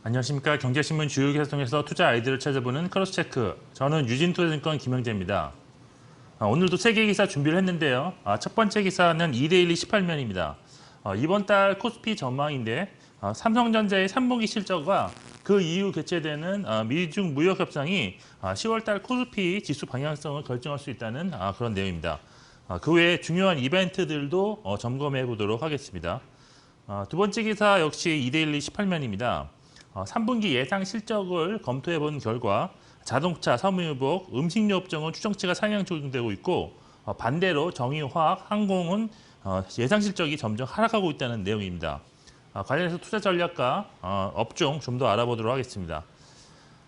안녕하십니까. 경제신문 주요 기사 통해서 투자 아이디어를 찾아보는 크로스체크. 저는 유진투자증권 김영재입니다. 오늘도 세 개 기사 준비를 했는데요. 첫 번째 기사는 이데일리 18면입니다. 이번 달 코스피 전망인데 삼성전자의 3분기 실적과 그 이후 개최되는 미중 무역 협상이 10월 달 코스피 지수 방향성을 결정할 수 있다는 그런 내용입니다. 그 외에 중요한 이벤트들도 점검해 보도록 하겠습니다. 두 번째 기사 역시 이데일리 18면입니다. 3분기 예상 실적을 검토해 본 결과 자동차, 섬유유복, 음식료 업종은 추정치가 상향 조정되고 있고 반대로 정유화학, 항공은 예상 실적이 점점 하락하고 있다는 내용입니다. 관련해서 투자 전략과 업종 좀 더 알아보도록 하겠습니다.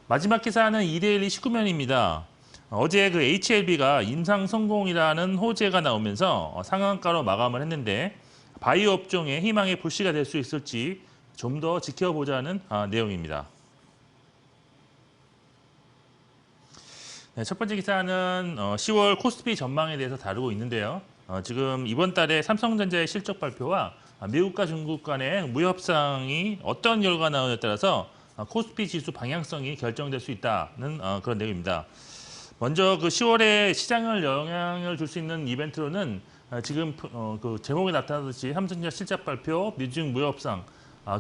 마지막 기사는 이데일리 19면입니다. 어제 그 HLB가 임상 성공이라는 호재가 나오면서 상한가로 마감을 했는데 바이오 업종의 희망의 불씨가 될 수 있을지 좀 더 지켜보자는 내용입니다. 네, 첫 번째 기사는 10월 코스피 전망에 대해서 다루고 있는데요. 지금 이번 달에 삼성전자의 실적 발표와 미국과 중국 간의 무협상이 어떤 결과가 나오냐에 따라서 코스피 지수 방향성이 결정될 수 있다는 그런 내용입니다. 먼저 그 10월에 시장을 영향을 줄 수 있는 이벤트로는 지금 그 제목에 나타나듯이 삼성전자 실적 발표, 미중 무협상,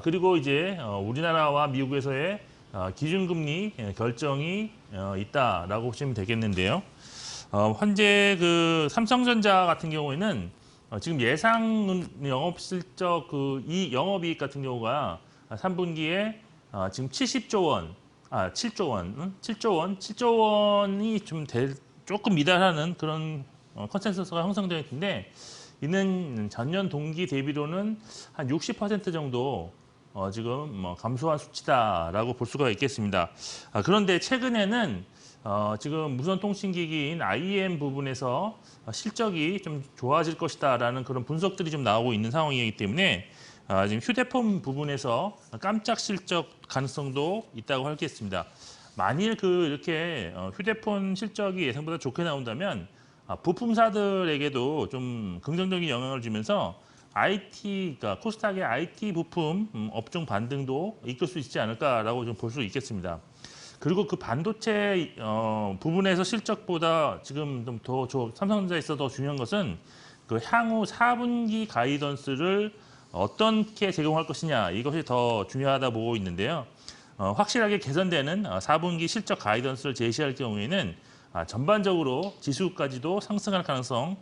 그리고 이제 우리나라와 미국에서의 기준금리 결정이 있다라고 보시면 되겠는데요. 현재 그 삼성전자 같은 경우에는 지금 예상 영업실적 이 영업이익 같은 경우가 3분기에 지금 70조 원, 7조 원, 7조 원이 좀 조금 미달하는 그런 컨센서스가 형성되어 있는데 이는 전년 동기 대비로는 한 60% 정도 지금 감소한 수치다라고 볼 수가 있겠습니다. 그런데 최근에는 지금 무선통신기기인 IM 부분에서 실적이 좀 좋아질 것이다라는 그런 분석들이 좀 나오고 있는 상황이기 때문에 지금 휴대폰 부분에서 깜짝 실적 가능성도 있다고 하겠습니다. 만일 이렇게 휴대폰 실적이 예상보다 좋게 나온다면 부품사들에게도 좀 긍정적인 영향을 주면서 그러니까 코스닥의 IT 부품 업종 반등도 이끌 수 있지 않을까라고 좀 볼 수 있겠습니다. 그리고 그 반도체 부분에서 실적보다 지금 좀 더 삼성전자에서 더 중요한 것은 그 향후 4분기 가이던스를 어떻게 제공할 것이냐, 이것이 더 중요하다 보고 있는데요. 확실하게 개선되는 4분기 실적 가이던스를 제시할 경우에는 전반적으로 지수까지도 상승할 가능성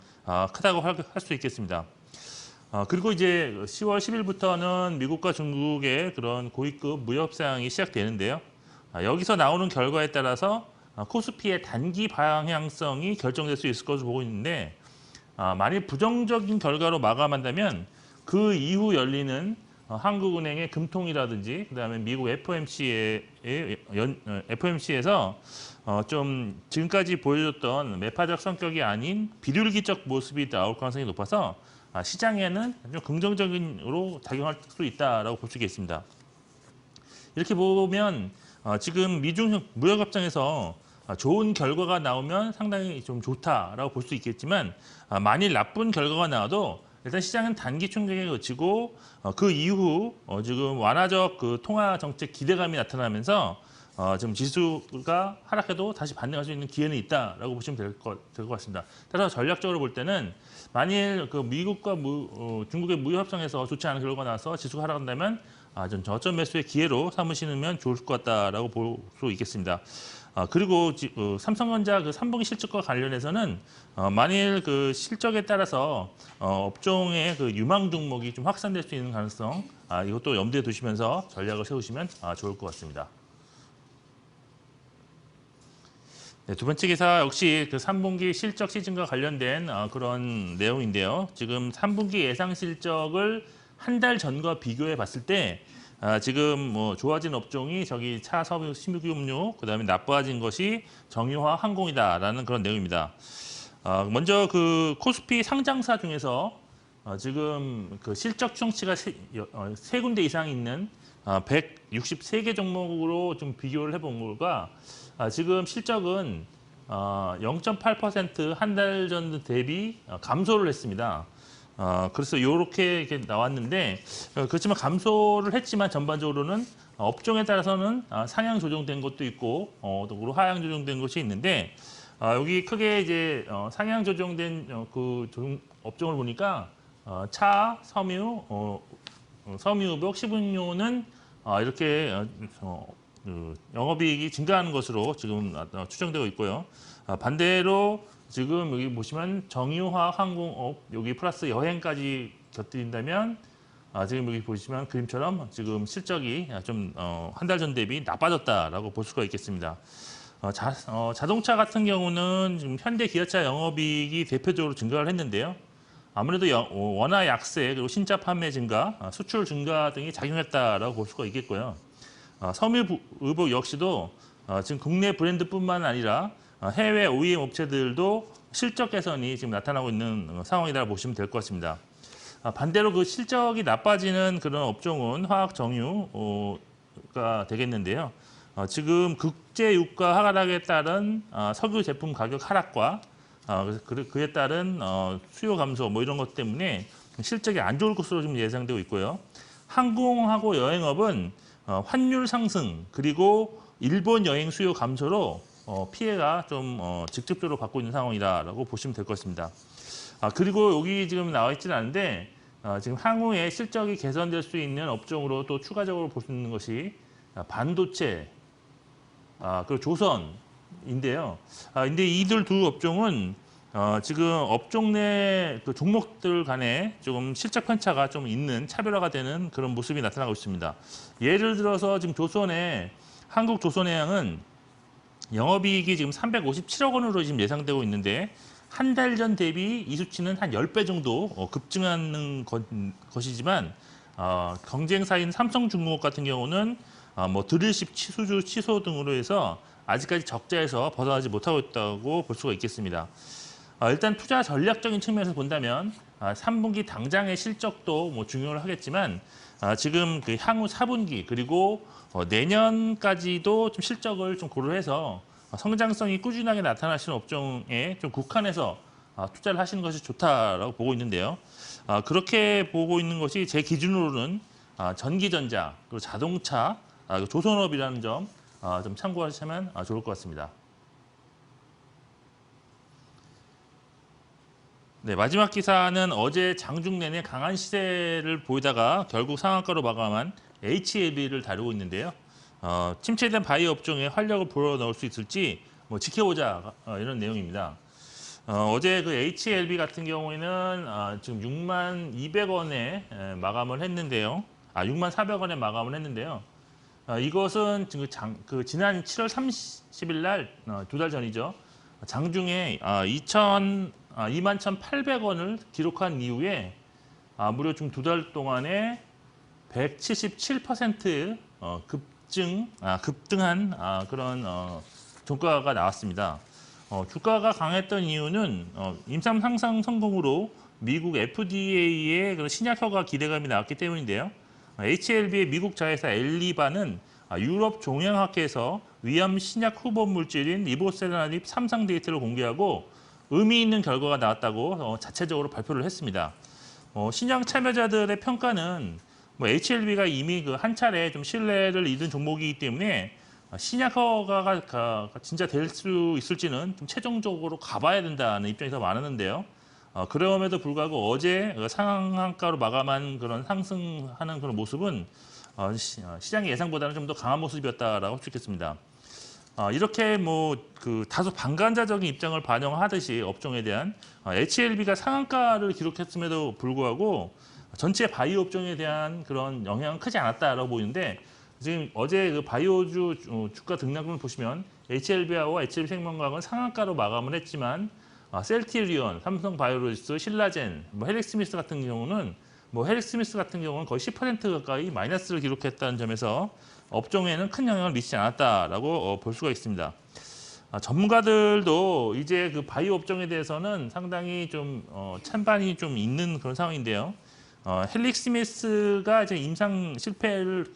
크다고 할 수 있겠습니다. 그리고 이제 10월 10일부터는 미국과 중국의 그런 고위급 무협상이 시작되는데요. 여기서 나오는 결과에 따라서 코스피의 단기 방향성이 결정될 수 있을 것으로 보고 있는데 만일 부정적인 결과로 마감한다면 그 이후 열리는 한국은행의 금통이라든지 그다음에 미국 FOMC에서 좀 지금까지 보여줬던 매파적 성격이 아닌 비둘기적 모습이 나올 가능성이 높아서 시장에는 좀 긍정적인으로 작용할 수 있다라고 볼 수 있겠습니다. 이렇게 보면 지금 미중 무역 협상에서 좋은 결과가 나오면 상당히 좀 좋다라고 볼 수 있겠지만 만일 나쁜 결과가 나와도 일단 시장은 단기 충격에 그치고 그 이후 지금 완화적 그 통화 정책 기대감이 나타나면서 지금 지수가 하락해도 다시 반등할 수 있는 기회는 있다라고 보시면 될 것 같습니다. 따라서 전략적으로 볼 때는 만일 그 미국과 중국의 무역 협상에서 좋지 않은 결과가 나와서 지수가 하락한다면 좀 저점 매수의 기회로 삼으시면 좋을 것 같다라고 볼 수 있겠습니다. 그리고 삼성전자 그 3분기 실적과 관련해서는 만일 그 실적에 따라서 업종의 그 유망 종목이 좀 확산될 수 있는 가능성 이것도 염두에 두시면서 전략을 세우시면 좋을 것 같습니다. 네, 두 번째 기사 역시 그 3분기 실적 시즌과 관련된 그런 내용인데요. 지금 3분기 예상 실적을 한 달 전과 비교해 봤을 때 지금 뭐 좋아진 업종이 저기 차, 섬유, 식료음료, 그다음에 나빠진 것이 정유화, 항공이다라는 그런 내용입니다. 먼저 그 코스피 상장사 중에서 지금 그 실적 추정치가 세 군데 이상 있는 163개 종목으로 좀 비교를 해본 결과 지금 실적은 0.8% 한 달 전 대비 감소를 했습니다. 그래서 이렇게 나왔는데 그렇지만 감소를 했지만 전반적으로는 업종에 따라서는 상향 조정된 것도 있고 또 하향 조정된 것이 있는데 여기 크게 이제 상향 조정된 업종을 보니까 차, 섬유, 섬유유복, 식음료는 이렇게 영업이익이 증가하는 것으로 지금 추정되고 있고요. 반대로 지금 여기 보시면 정유화학, 항공업, 여기 플러스 여행까지 곁들인다면 지금 여기 보시면 그림처럼 지금 실적이 좀 한 달 전 대비 나빠졌다라고 볼 수가 있겠습니다. 자동차 같은 경우는 지금 현대 기아차 영업이익이 대표적으로 증가를 했는데요. 아무래도 원화 약세 그리고 신차 판매 증가, 수출 증가 등이 작용했다라고 볼 수가 있겠고요. 섬유유복 역시도 지금 국내 브랜드뿐만 아니라 해외 OEM 업체들도 실적 개선이 지금 나타나고 있는 상황이라고 보시면 될 것 같습니다. 반대로 그 실적이 나빠지는 그런 업종은 화학 정유가 되겠는데요. 지금 국제 유가 하락에 따른 석유 제품 가격 하락과 그에 따른 수요 감소 뭐 이런 것 때문에 실적이 안 좋을 것으로 지금 예상되고 있고요. 항공하고 여행업은 환율 상승 그리고 일본 여행 수요 감소로 피해가 좀 직접적으로 받고 있는 상황이라고 보시면 될 것 같습니다. 그리고 여기 지금 나와 있지는 않은데 지금 향후에 실적이 개선될 수 있는 업종으로 또 추가적으로 볼 수 있는 것이 반도체, 그리고 조선인데요. 근데 이들 두 업종은 지금 업종 내 그 종목들 간에 조금 실적 편차가 좀 있는 차별화가 되는 그런 모습이 나타나고 있습니다. 예를 들어서 지금 한국조선해양은 영업이익이 지금 357억 원으로 지금 예상되고 있는데 한 달 전 대비 이 수치는 한 10배 정도 급증하는 것이지만 경쟁사인 삼성중공업 같은 경우는 뭐 드릴십 수주 취소 등으로 해서 아직까지 적자에서 벗어나지 못하고 있다고 볼 수가 있겠습니다. 일단 투자 전략적인 측면에서 본다면 3분기 당장의 실적도 뭐 중요를 하겠지만 지금 그 향후 4분기 그리고 내년까지도 좀 실적을 좀 고려해서 성장성이 꾸준하게 나타날 수 있는 업종에 좀 국한해서 투자를 하시는 것이 좋다라고 보고 있는데요. 그렇게 보고 있는 것이 제 기준으로는 전기전자, 그리고 자동차, 그리고 조선업이라는 점 좀 참고하시면 좋을 것 같습니다. 네, 마지막 기사는 어제 장중 내내 강한 시세를 보이다가 결국 상한가로 마감한 HLB를 다루고 있는데요. 침체된 바이오 업종에 활력을 불어넣을 수 있을지 뭐 지켜보자 이런 내용입니다. 어제 그 HLB 같은 경우에는 지금 6만 200원에 마감을 했는데요. 6만 400원에 마감을 했는데요. 이것은 지금 지난 7월 30일 날 두 달 전이죠. 장중에 21,800원을 기록한 이후에 무려 좀 두 달 동안에 177% 급등한 그런 종가가 나왔습니다. 주가가 강했던 이유는 임상 상상 성공으로 미국 FDA의 그런 신약 허가 기대감이 나왔기 때문인데요. HLB의 미국 자회사 엘리바는 유럽 종양학회에서 위험 신약 후보 물질인 리보세라닙 3상 데이터를 공개하고 의미 있는 결과가 나왔다고 자체적으로 발표를 했습니다. 신약 참여자들의 평가는 HLB가 이미 한 차례 좀 신뢰를 잃은 종목이기 때문에 신약 허가가 진짜 될 수 있을지는 좀 최종적으로 가봐야 된다는 입장이 더 많았는데요. 그럼에도 불구하고 어제 상한가로 마감한 그런 상승하는 그런 모습은 시장의 예상보다는 좀 더 강한 모습이었다라고 할 수 있겠습니다. 이렇게 다소 반감자적인 입장을 반영하듯이 업종에 대한 HLB가 상한가를 기록했음에도 불구하고 전체 바이오 업종에 대한 그런 영향은 크지 않았다라고 보이는데 지금 어제 그 바이오주 주가 등락을 보시면 HLB와 HLB생명과학은 상한가로 마감을 했지만 셀티리온, 삼성바이오로지스, 신라젠, 헬릭스미스 같은 경우는 거의 10% 가까이 마이너스를 기록했다는 점에서 업종에는 큰 영향을 미치지 않았다라고 볼 수가 있습니다. 전문가들도 이제 그 바이오 업종에 대해서는 상당히 좀 찬반이 좀 있는 그런 상황인데요. 헬릭스미스가 이제 임상 실패를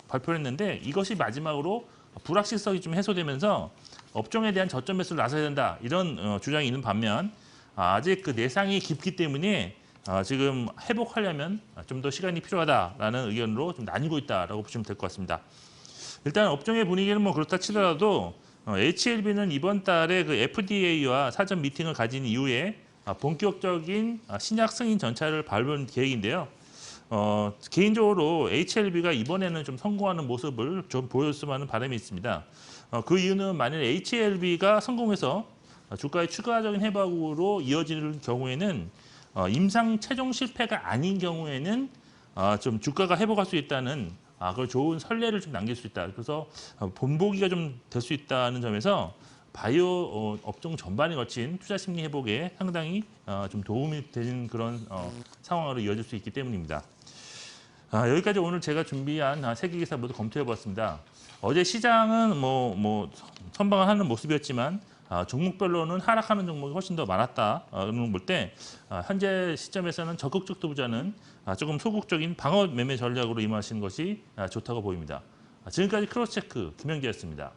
발표했는데 이것이 마지막으로 불확실성이 좀 해소되면서 업종에 대한 저점 매수를 나서야 된다 이런 주장이 있는 반면 아직 그 내상이 깊기 때문에 지금 회복하려면 좀 더 시간이 필요하다라는 의견으로 좀 나뉘고 있다라고 보시면 될 것 같습니다. 일단 업종의 분위기는 뭐 그렇다 치더라도 HLB는 이번 달에 그 FDA와 사전 미팅을 가진 이후에 본격적인 신약 승인 전차를 밟은 계획인데요. 개인적으로 HLB가 이번에는 좀 성공하는 모습을 좀 보였으면 하는 바람이 있습니다. 그 이유는 만일 HLB가 성공해서 주가의 추가적인 회복으로 이어질 경우에는 임상 최종 실패가 아닌 경우에는 좀 주가가 회복할 수 있다는 그걸 좋은 선례를 좀 남길 수 있다. 그래서 본보기가 좀 될 수 있다는 점에서 바이오 업종 전반에 거친 투자 심리 회복에 상당히 좀 도움이 되는 그런 상황으로 이어질 수 있기 때문입니다. 여기까지 오늘 제가 준비한 세 개 기사 모두 검토해봤습니다. 어제 시장은 뭐 선방을 하는 모습이었지만 종목별로는 하락하는 종목이 훨씬 더 많았다는 볼 때 현재 시점에서는 적극적 투자는 조금 소극적인 방어 매매 전략으로 임하시는 것이 좋다고 보입니다. 지금까지 크로스체크 김영재였습니다.